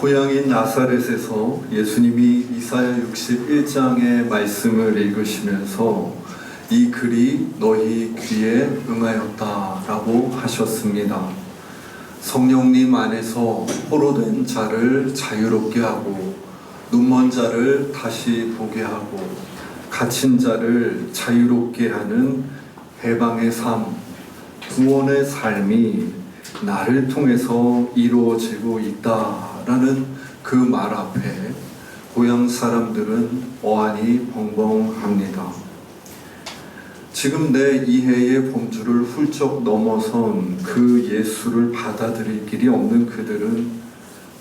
고향인 나사렛에서 예수님이 이사야 61장의 말씀을 읽으시면서 이 글이 너희 귀에 응하였다라고 하셨습니다. 성령님 안에서 포로된 자를 자유롭게 하고 눈먼 자를 다시 보게 하고 갇힌 자를 자유롭게 하는 해방의 삶, 구원의 삶이 나를 통해서 이루어지고 있다라는 그 말 앞에 고향 사람들은 어안이 벙벙합니다. 지금 내 이해의 범주를 훌쩍 넘어선 그 예수를 받아들일 길이 없는 그들은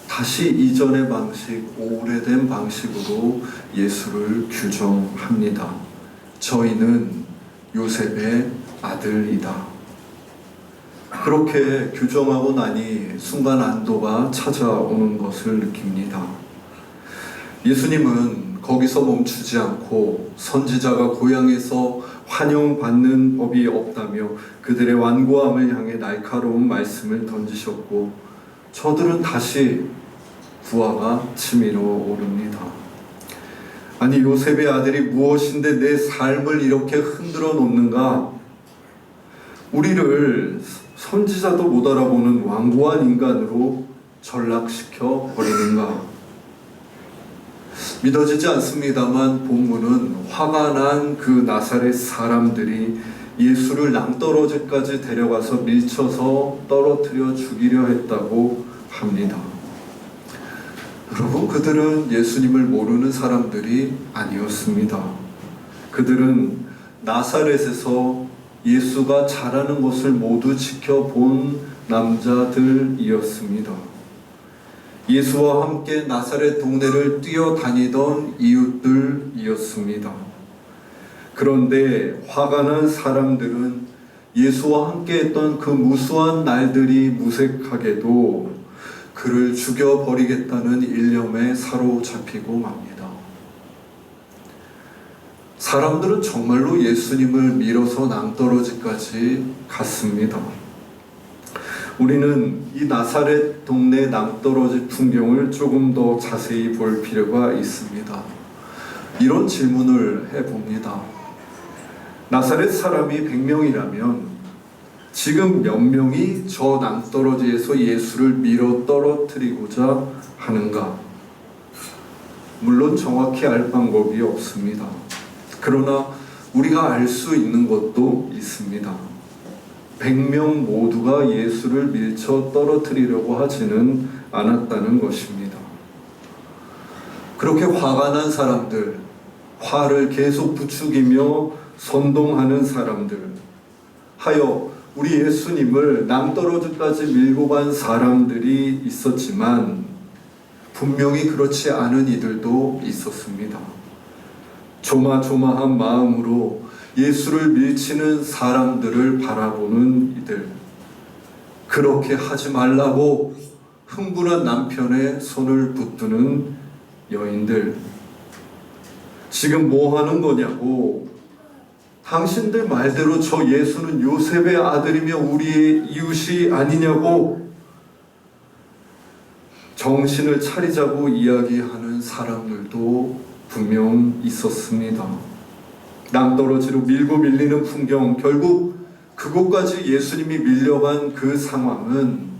다시 이전의 방식, 오래된 방식으로 예수를 규정합니다. 저희는 요셉의 아들이다. 그렇게 규정하고 나니 순간 안도가 찾아오는 것을 느낍니다. 예수님은 거기서 멈추지 않고 선지자가 고향에서 환영받는 법이 없다며 그들의 완고함을 향해 날카로운 말씀을 던지셨고 저들은 다시 부하가 치밀어 오릅니다. 아니 요셉의 아들이 무엇인데 내 삶을 이렇게 흔들어 놓는가? 우리를 선지자도 못 알아보는 완고한 인간으로 전락시켜 버리는가? 믿어지지 않습니다만 본문은 화가 난 그 나사렛 사람들이 예수를 낭떠러지까지 데려가서 밀쳐서 떨어뜨려 죽이려 했다고 합니다. 여러분, 그들은 예수님을 모르는 사람들이 아니었습니다. 그들은 나사렛에서 예수가 자라는 것을 모두 지켜본 남자들이었습니다. 예수와 함께 나사렛 동네를 뛰어다니던 이웃들이었습니다. 그런데 화가 난 사람들은 예수와 함께 했던 그 무수한 날들이 무색하게도 그를 죽여버리겠다는 일념에 사로잡히고 맙니다. 사람들은 정말로 예수님을 밀어서 낭떠러지까지 갔습니다. 우리는 이 나사렛 동네 낭떠러지 풍경을 조금 더 자세히 볼 필요가 있습니다. 이런 질문을 해봅니다. 나사렛 사람이 100명이라면 지금 몇 명이 저 낭떠러지에서 예수를 밀어 떨어뜨리고자 하는가? 물론 정확히 알 방법이 없습니다. 그러나 우리가 알 수 있는 것도 있습니다. 100명 모두가 예수를 밀쳐 떨어뜨리려고 하지는 않았다는 것입니다. 그렇게 화가 난 사람들, 화를 계속 부추기며 선동하는 사람들, 하여 우리 예수님을 낭떠러지까지 밀고 간 사람들이 있었지만 분명히 그렇지 않은 이들도 있었습니다. 조마조마한 마음으로 예수를 밀치는 사람들을 바라보는 이들, 그렇게 하지 말라고 흥분한 남편의 손을 붙드는 여인들, 지금 뭐 하는 거냐고, 당신들 말대로 저 예수는 요셉의 아들이며 우리의 이웃이 아니냐고 정신을 차리자고 이야기하는 사람들도 분명 있었습니다. 낭떠러지로 밀고 밀리는 풍경, 결국 그곳까지 예수님이 밀려간 그 상황은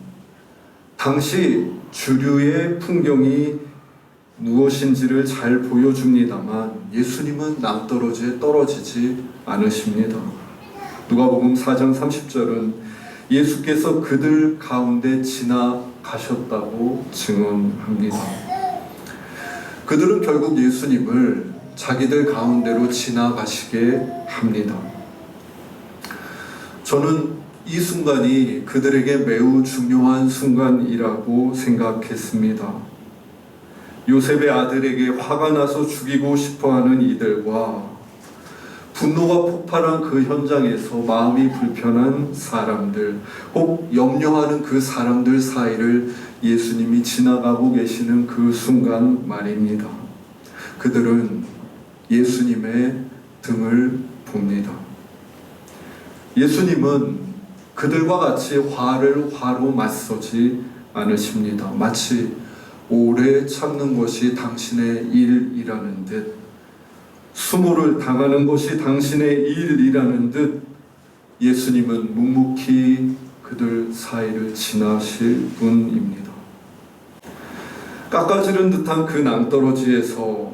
당시 주류의 풍경이 무엇인지를 잘 보여줍니다만 예수님은 낭떠러지에 떨어지지 않으십니다. 누가복음 4장 30절은 예수께서 그들 가운데 지나가셨다고 증언합니다. 그들은 결국 예수님을 자기들 가운데로 지나가시게 합니다. 저는 이 순간이 그들에게 매우 중요한 순간이라고 생각했습니다. 요셉의 아들에게 화가 나서 죽이고 싶어하는 이들과 분노가 폭발한 그 현장에서 마음이 불편한 사람들, 혹 염려하는 그 사람들 사이를 예수님이 지나가고 계시는 그 순간 말입니다. 그들은 예수님의 등을 봅니다. 예수님은 그들과 같이 화를 화로 맞서지 않으십니다. 마치 오래 참는 것이 당신의 일이라는 듯, 수모를 당하는 것이 당신의 일이라는 듯 예수님은 묵묵히 그들 사이를 지나실 분입니다. 깎아지른 듯한 그 낭떠러지에서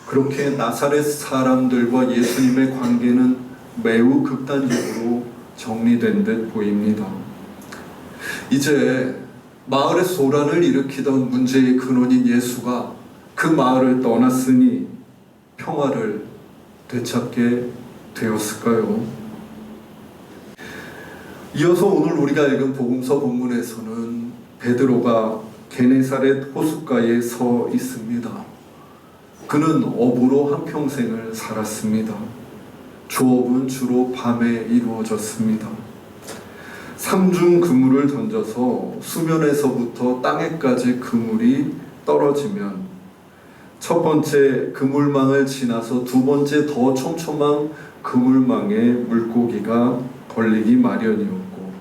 그렇게 나사렛 사람들과 예수님의 관계는 매우 극단적으로 정리된 듯 보입니다. 이제 마을에 소란을 일으키던 문제의 근원인 예수가 그 마을을 떠났으니 평화를 되찾게 되었을까요? 이어서 오늘 우리가 읽은 복음서 본문에서는 베드로가 게네사렛 호숫가에 서 있습니다. 그는 어부로 한평생을 살았습니다. 조업은 주로 밤에 이루어졌습니다. 삼중 그물을 던져서 수면에서부터 땅에까지 그물이 떨어지면 첫 번째 그물망을 지나서 두 번째 더 촘촘한 그물망에 물고기가 걸리기 마련이었고,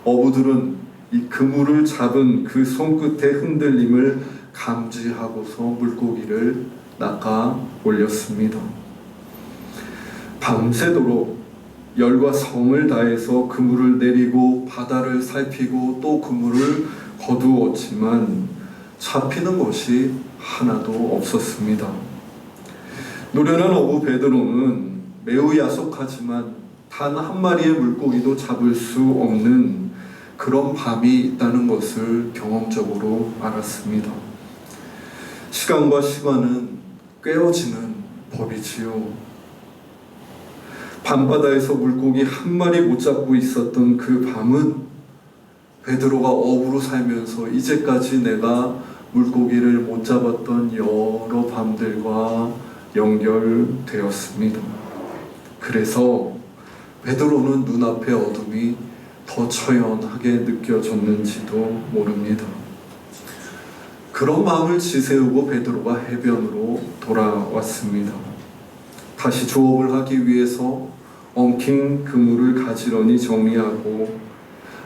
어부들은 이 그물을 잡은 그 손끝의 흔들림을 감지하고서 물고기를 낚아 올렸습니다. 밤새도록 열과 성을 다해서 그물을 내리고 바다를 살피고 또 그물을 거두었지만 잡히는 것이 하나도 없었습니다. 노련한 어부 베드로는 매우 야속하지만 단 한 마리의 물고기도 잡을 수 없는 그런 밤이 있다는 것을 경험적으로 알았습니다. 시간과 시간은 꿰어지는 법이지요. 밤바다에서 물고기 한 마리 못 잡고 있었던 그 밤은 베드로가 어부로 살면서 이제까지 내가 물고기를 못 잡았던 여러 밤들과 연결되었습니다. 그래서 베드로는 눈앞의 어둠이 더 처연하게 느껴졌는지도 모릅니다. 그런 마음을 지새우고 베드로가 해변으로 돌아왔습니다. 다시 조업을 하기 위해서 엉킨 그물을 가지런히 정리하고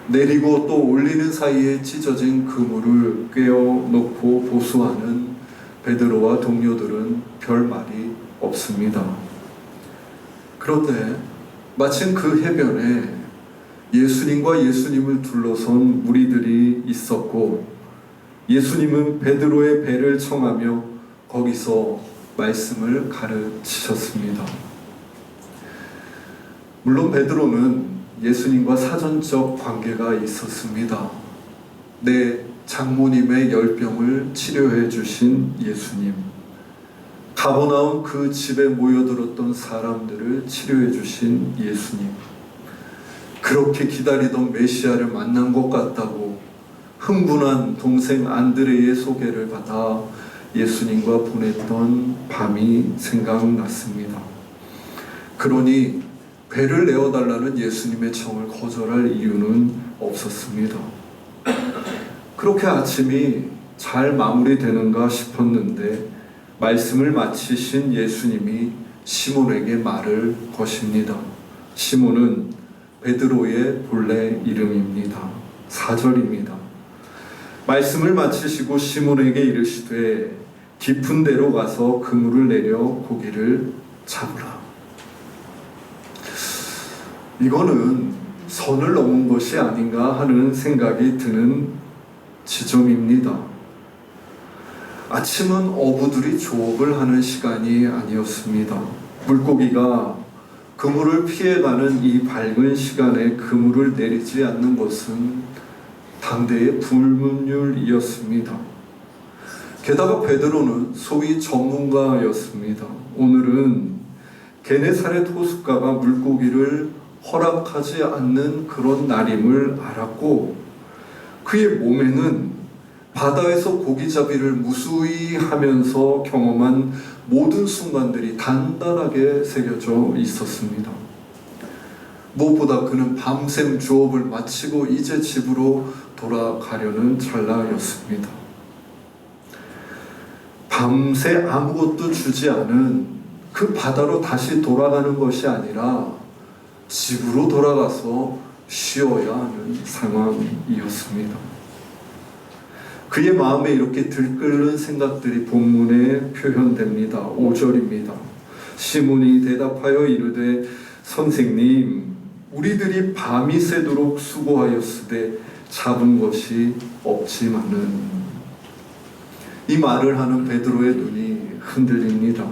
내리고 또 올리는 사이에 찢어진 그물을 꿰어놓고 보수하는 베드로와 동료들은 별 말이 없습니다. 그런데 마침 그 해변에 예수님과 예수님을 둘러선 무리들이 있었고, 예수님은 베드로의 배를 청하며 거기서 말씀을 가르치셨습니다. 물론 베드로는 예수님과 사전적 관계가 있었습니다. 내 장모님의 열병을 치료해 주신 예수님, 가버나움 그 집에 모여들었던 사람들을 치료해 주신 예수님, 그렇게 기다리던 메시아를 만난 것 같다고 흥분한 동생 안드레의 소개를 받아 예수님과 보냈던 밤이 생각났습니다. 그러니 배를 내어달라는 예수님의 청을 거절할 이유는 없었습니다. 그렇게 아침이 잘 마무리되는가 싶었는데 말씀을 마치신 예수님이 시몬에게 말을 거십니다. 시몬은 베드로의 본래 이름입니다. 4절입니다. 말씀을 마치시고 시몬에게 이르시되 깊은 데로 가서 그물을 내려 고기를 잡으라. 이거는 선을 넘은 것이 아닌가 하는 생각이 드는 지점입니다. 아침은 어부들이 조업을 하는 시간이 아니었습니다. 물고기가 그물을 피해가는 이 밝은 시간에 그물을 내리지 않는 것은 당대의 불문율이었습니다. 게다가 베드로는 소위 전문가였습니다. 오늘은 게네사렛 호숫가가 물고기를 허락하지 않는 그런 날임을 알았고, 그의 몸에는 바다에서 고기잡이를 무수히 하면서 경험한 모든 순간들이 단단하게 새겨져 있었습니다. 무엇보다 그는 밤샘 조업을 마치고 이제 집으로 돌아가려는 찰나였습니다. 밤새 아무것도 주지 않은 그 바다로 다시 돌아가는 것이 아니라 집으로 돌아가서 쉬어야 하는 상황이었습니다. 그의 마음에 이렇게 들끓는 생각들이 본문에 표현됩니다. 5절입니다. 시몬이 대답하여 이르되 선생님, 우리들이 밤이 새도록 수고하였으되 잡은 것이 없지만은. 이 말을 하는 베드로의 눈이 흔들립니다.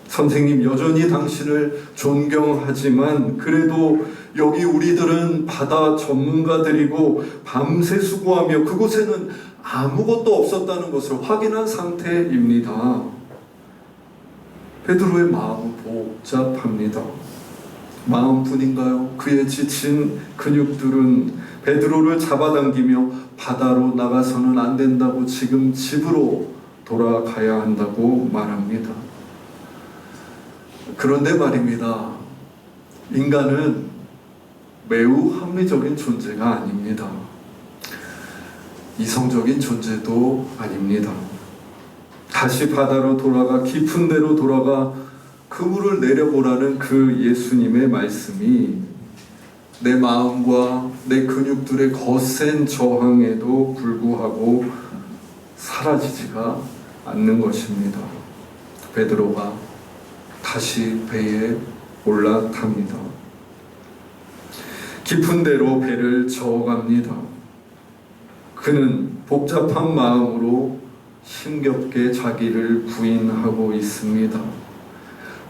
선생님, 여전히 당신을 존경하지만 그래도 여기 우리들은 바다 전문가들이고 밤새 수고하며 그곳에는 아무것도 없었다는 것을 확인한 상태입니다. 베드로의 마음은 복잡합니다. 마음뿐인가요? 그의 지친 근육들은 베드로를 잡아당기며 바다로 나가서는 안 된다고, 지금 집으로 돌아가야 한다고 말합니다. 그런데 말입니다. 인간은 매우 합리적인 존재가 아닙니다. 이성적인 존재도 아닙니다. 다시 바다로 돌아가 깊은 데로 돌아가 그물을 내려보라는 그 예수님의 말씀이 내 마음과 내 근육들의 거센 저항에도 불구하고 사라지지가 않는 것입니다. 베드로가 다시 배에 올라탑니다. 깊은 데로 배를 저어갑니다. 그는 복잡한 마음으로 힘겹게 자기를 부인하고 있습니다.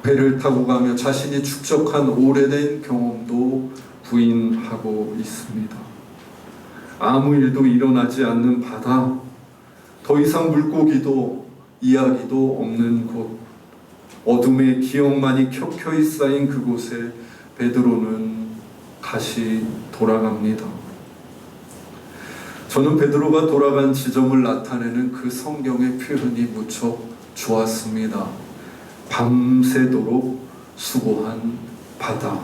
배를 타고 가며 자신이 축적한 오래된 경험도 부인하고 있습니다. 아무 일도 일어나지 않는 바다, 더 이상 물고기도 이야기도 없는 곳, 어둠의 기억만이 켜켜이 쌓인 그곳에 베드로는 다시 돌아갑니다. 저는 베드로가 돌아간 지점을 나타내는 그 성경의 표현이 무척 좋았습니다. 밤새도록 수고한 바다.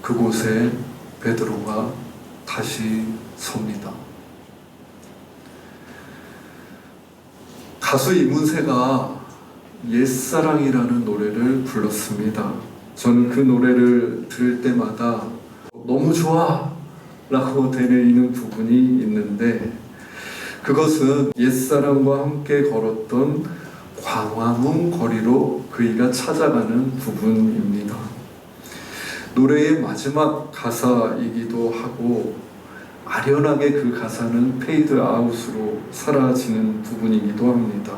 그곳에 베드로가 다시 섭니다. 가수 이문세가 옛사랑이라는 노래를 불렀습니다. 저는 그 노래를 들을 때마다 너무 좋아! 라고 되뇌이는 부분이 있는데, 그것은 옛사랑과 함께 걸었던 광화문 거리로 그이가 찾아가는 부분입니다. 노래의 마지막 가사이기도 하고 아련하게 그 가사는 페이드 아웃으로 사라지는 부분이기도 합니다.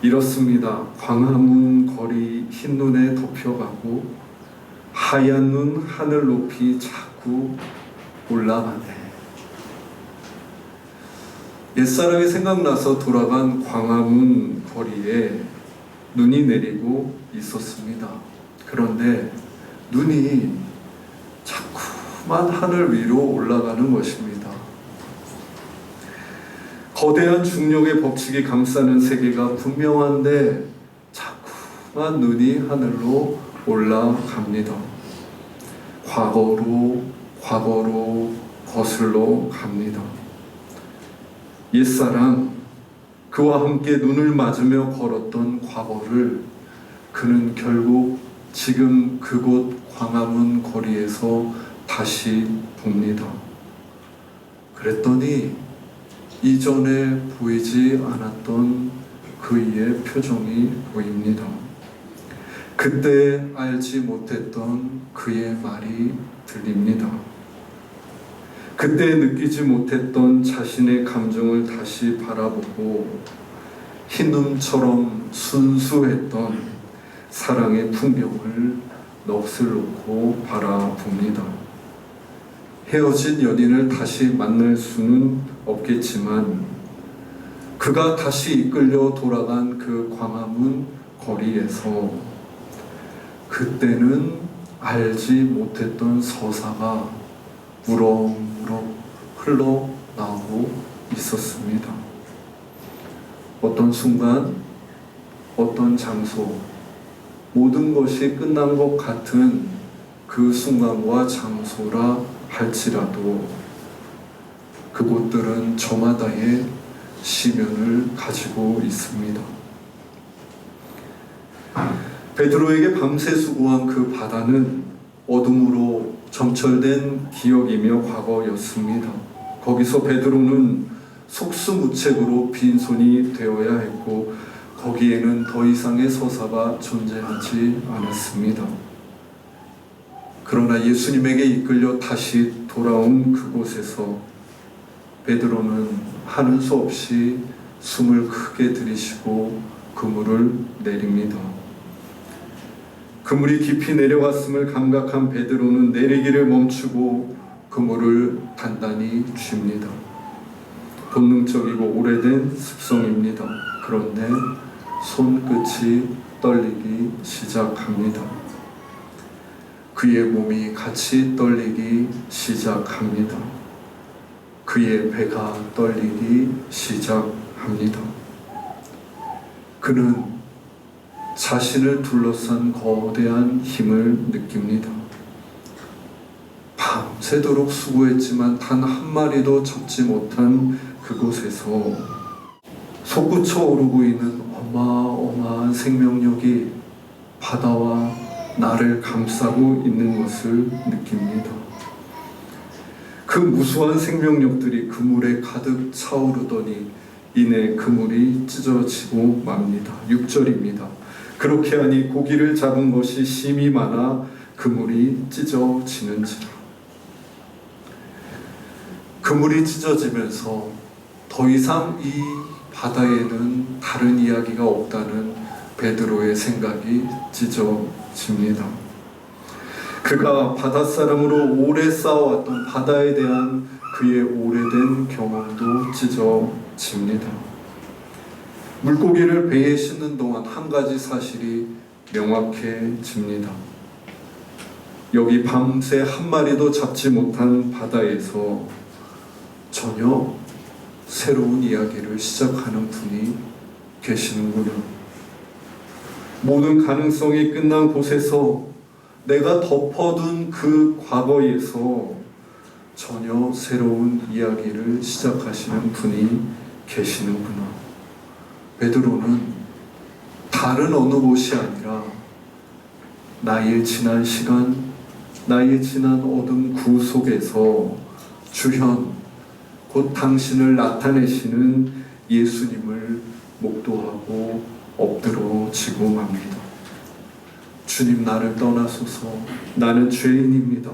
이렇습니다. 광화문 거리 흰눈에 덮여가고 하얀 눈 하늘 높이 자꾸 올라가네. 옛사랑이 생각나서 돌아간 광화문 거리에 눈이 내리고 있었습니다. 그런데 눈이 자꾸만 하늘 위로 올라가는 것입니다. 거대한 중력의 법칙이 감싸는 세계가 분명한데 자꾸만 눈이 하늘로 올라갑니다. 과거로 거슬러 갑니다. 옛사랑, 그와 함께 눈을 맞으며 걸었던 과거를 그는 결국 지금 그곳 광화문 거리에서 다시 봅니다. 그랬더니 이전에 보이지 않았던 그의 표정이 보입니다. 그때 알지 못했던 그의 말이 들립니다. 그때 느끼지 못했던 자신의 감정을 다시 바라보고 흰눈처럼 순수했던 사랑의 풍경을 넋을 놓고 바라봅니다. 헤어진 연인을 다시 만날 수는 없겠지만 그가 다시 이끌려 돌아간 그 광화문 거리에서 그때는 알지 못했던 서사가 무럭무럭 흘러나오고 있었습니다. 어떤 순간, 어떤 장소, 모든 것이 끝난 것 같은 그 순간과 장소라 할지라도 그곳들은 저마다의 시면을 가지고 있습니다. 베드로에게 밤새 수고한 그 바다는 어둠으로 점철된 기억이며 과거였습니다. 거기서 베드로는 속수무책으로 빈손이 되어야 했고 거기에는 더 이상의 서사가 존재하지 않았습니다. 그러나 예수님에게 이끌려 다시 돌아온 그곳에서 베드로는 하는 수 없이 숨을 크게 들이쉬고 그물을 내립니다. 그물이 깊이 내려갔음을 감각한 베드로는 내리기를 멈추고 그물을 단단히 쥡니다. 본능적이고 오래된 습성입니다. 그런데 손끝이 떨리기 시작합니다. 그의 몸이 같이 떨리기 시작합니다. 그의 배가 떨리기 시작합니다. 그는 자신을 둘러싼 거대한 힘을 느낍니다. 밤새도록 수고했지만 단 한 마리도 잡지 못한 그곳에서 솟구쳐 오르고 있는 어마어마한 생명력이 바다와 나를 감싸고 있는 것을 느낍니다. 그 무수한 생명력들이 그물에 가득 차오르더니 이내 그물이 찢어지고 맙니다. 6절입니다. 그렇게 하니 고기를 잡은 것이 심이 많아 그물이 찢어지는지라. 그물이 찢어지면서 더 이상 이 바다에는 다른 이야기가 없다는 베드로의 생각이 찢어집니다. 그가 바닷사람으로 오래 쌓아왔던 바다에 대한 그의 오래된 경험도 찢어집니다. 물고기를 배에 싣는 동안 한 가지 사실이 명확해집니다. 여기 밤새 한 마리도 잡지 못한 바다에서 전혀 새로운 이야기를 시작하는 분이 계시는구나. 모든 가능성이 끝난 곳에서 내가 덮어둔 그 과거에서 전혀 새로운 이야기를 시작하시는 분이 계시는구나. 베드로는 다른 어느 곳이 아니라 나의 지난 시간, 나의 지난 어둠 구 속에서 주현, 곧 당신을 나타내시는 예수님을 목도하고 엎드러지고 맙니다. 주님, 나를 떠나소서. 나는 죄인입니다.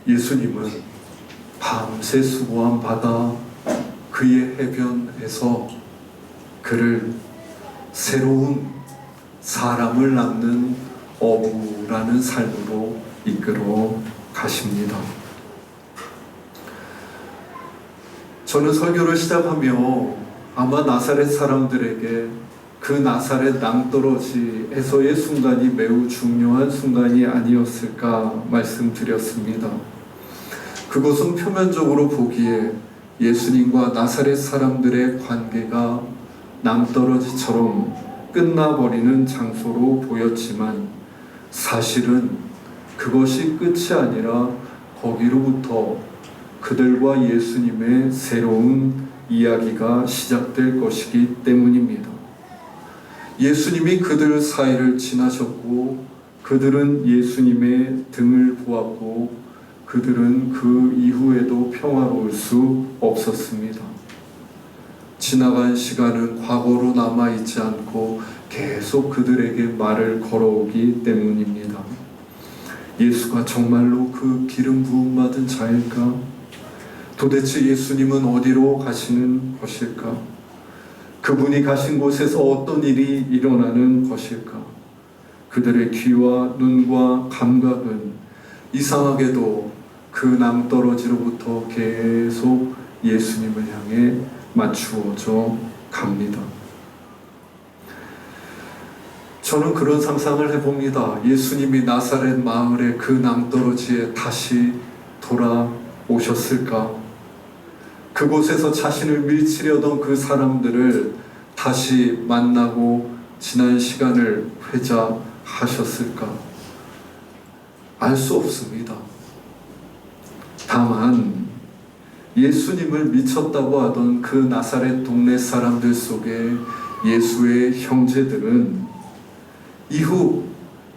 예수님은 밤새 수고한 바다 그의 해변에서 그를 새로운 사람을 낳는 어부라는 삶으로 이끌어 가십니다. 저는 설교를 시작하며 아마 나사렛 사람들에게 그 나사렛 낭떠러지에서의 순간이 매우 중요한 순간이 아니었을까 말씀드렸습니다. 그것은 표면적으로 보기에 예수님과 나사렛 사람들의 관계가 낭떠러지처럼 끝나버리는 장소로 보였지만 사실은 그것이 끝이 아니라 거기로부터 그들과 예수님의 새로운 이야기가 시작될 것이기 때문입니다. 예수님이 그들 사이를 지나셨고 그들은 예수님의 등을 보았고 그들은 그 이후에도 평화로울 수 없었습니다. 지나간 시간은 과거로 남아있지 않고 계속 그들에게 말을 걸어오기 때문입니다. 예수가 정말로 그 기름 부음 받은 자일까? 도대체 예수님은 어디로 가시는 것일까? 그분이 가신 곳에서 어떤 일이 일어나는 것일까? 그들의 귀와 눈과 감각은 이상하게도 그 낭떠러지로부터 계속 예수님을 향해 맞추어져 갑니다. 저는 그런 상상을 해봅니다. 예수님이 나사렛 마을의 그 낭떠러지에 다시 돌아오셨을까? 그곳에서 자신을 밀치려던 그 사람들을 다시 만나고 지난 시간을 회자하셨을까? 알 수 없습니다. 다만 예수님을 미쳤다고 하던 그 나사렛 동네 사람들 속에 예수의 형제들은 이후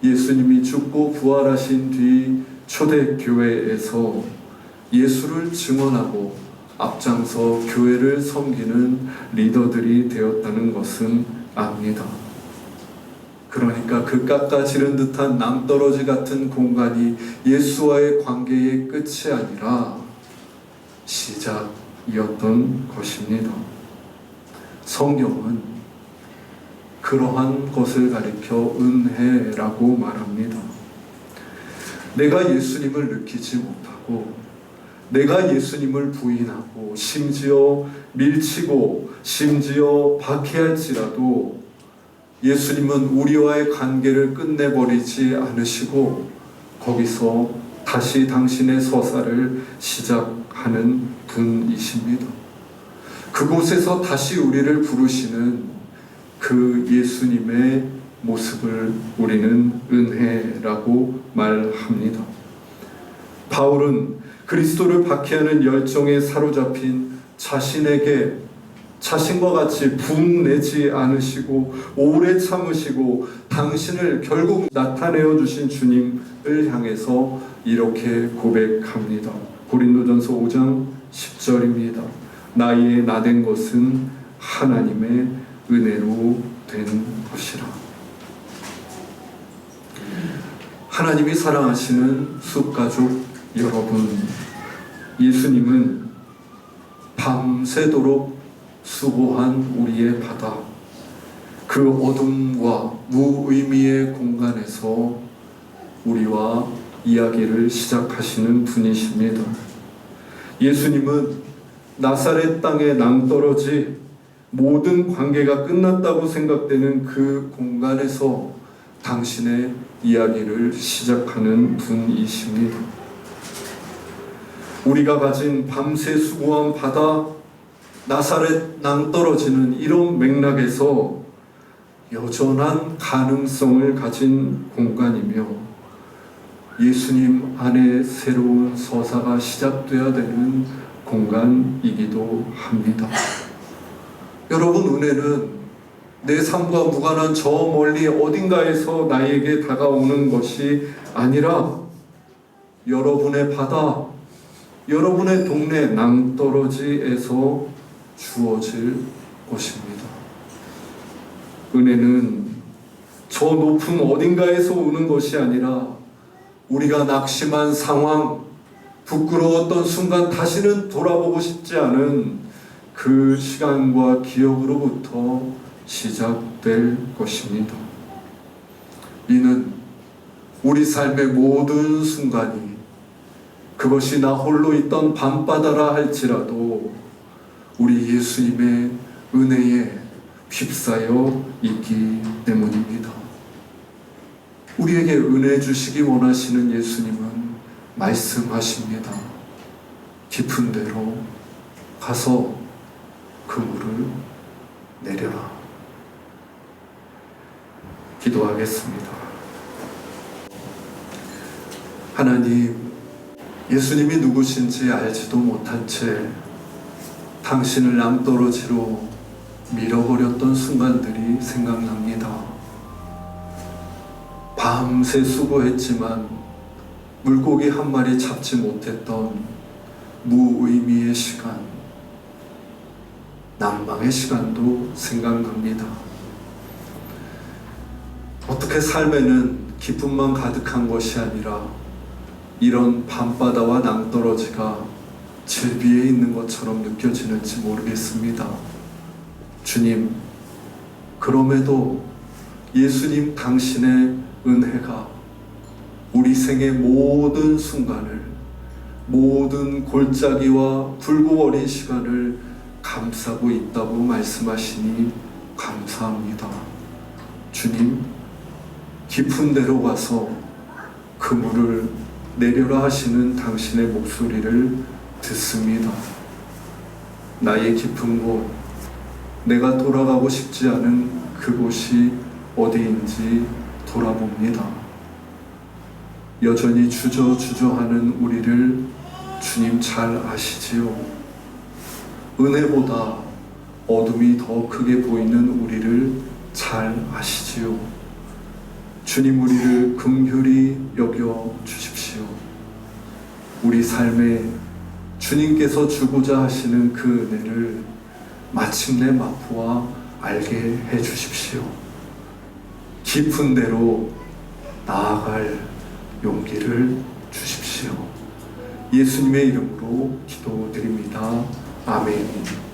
예수님이 죽고 부활하신 뒤 초대교회에서 예수를 증언하고 앞장서 교회를 섬기는 리더들이 되었다는 것은 압니다. 그러니까 그 깎아지른 듯한 낭떠러지 같은 공간이 예수와의 관계의 끝이 아니라 시작이었던 것입니다. 성경은 그러한 것을 가리켜 은혜라고 말합니다. 내가 예수님을 느끼지 못하고 내가 예수님을 부인하고 심지어 밀치고 심지어 박해할지라도 예수님은 우리와의 관계를 끝내버리지 않으시고 거기서 다시 당신의 서사를 시작하는 분이십니다. 그곳에서 다시 우리를 부르시는 그 예수님의 모습을 우리는 은혜라고 말합니다. 바울은 그리스도를 박해하는 열정에 사로잡힌 자신에게 자신과 같이 붕내지 않으시고 오래 참으시고 당신을 결국 나타내어 주신 주님을 향해서 이렇게 고백합니다. 고린도전서 5장 10절입니다. 나의 나된 것은 하나님의 은혜로 된 것이라. 하나님이 사랑하시는 숲가족 여러분, 예수님은 밤새도록 수고한 우리의 바다, 그 어둠과 무의미의 공간에서 우리와 이야기를 시작하시는 분이십니다. 예수님은 나사렛 땅의 낭떠러지 모든 관계가 끝났다고 생각되는 그 공간에서 당신의 이야기를 시작하는 분이십니다. 우리가 가진 밤새 수고한 바다, 나사렛 낭떠러지는 이런 맥락에서 여전한 가능성을 가진 공간이며 예수님 안에 새로운 서사가 시작되어야 되는 공간이기도 합니다. 여러분, 은혜는 내 삶과 무관한 저 멀리 어딘가에서 나에게 다가오는 것이 아니라 여러분의 바다, 여러분의 동네 낭떠러지에서 주어질 것입니다. 은혜는 저 높은 어딘가에서 오는 것이 아니라 우리가 낙심한 상황, 부끄러웠던 순간 다시는 돌아보고 싶지 않은 그 시간과 기억으로부터 시작될 것입니다. 이는 우리 삶의 모든 순간이 그것이 나 홀로 있던 밤바다라 할지라도 우리 예수님의 은혜에 휩싸여 있기 때문입니다. 우리에게 은혜 주시기 원하시는 예수님은 말씀하십니다. 깊은 데로 가서 그물을 내려라. 기도하겠습니다. 하나님, 예수님이 누구신지 알지도 못한 채 당신을 낭떠러지로 밀어버렸던 순간들이 생각납니다. 밤새 수고했지만 물고기 한 마리 잡지 못했던 무의미의 시간, 낭망의 시간도 생각납니다. 어떻게 삶에는 기쁨만 가득한 것이 아니라 이런 밤바다와 낭떠러지가 제비에 있는 것처럼 느껴지는지 모르겠습니다. 주님, 그럼에도 예수님 당신의 은혜가 우리 생의 모든 순간을, 모든 골짜기와 불구어린 시간을 감싸고 있다고 말씀하시니 감사합니다. 주님, 깊은 데로 가서 그물을 내려라 하시는 당신의 목소리를 듣습니다. 나의 깊은 곳, 내가 돌아가고 싶지 않은 그곳이 어디인지 돌아봅니다. 여전히 주저주저하는 우리를 주님 잘 아시지요. 은혜보다 어둠이 더 크게 보이는 우리를 잘 아시지요. 주님, 우리를 긍휼히 여겨 주십시오. 우리 삶에 주님께서 주고자 하시는 그 은혜를 마침내 맛보아 알게 해 주십시오. 깊은 데로 나아갈 용기를 주십시오. 예수님의 이름으로 기도드립니다. 아멘.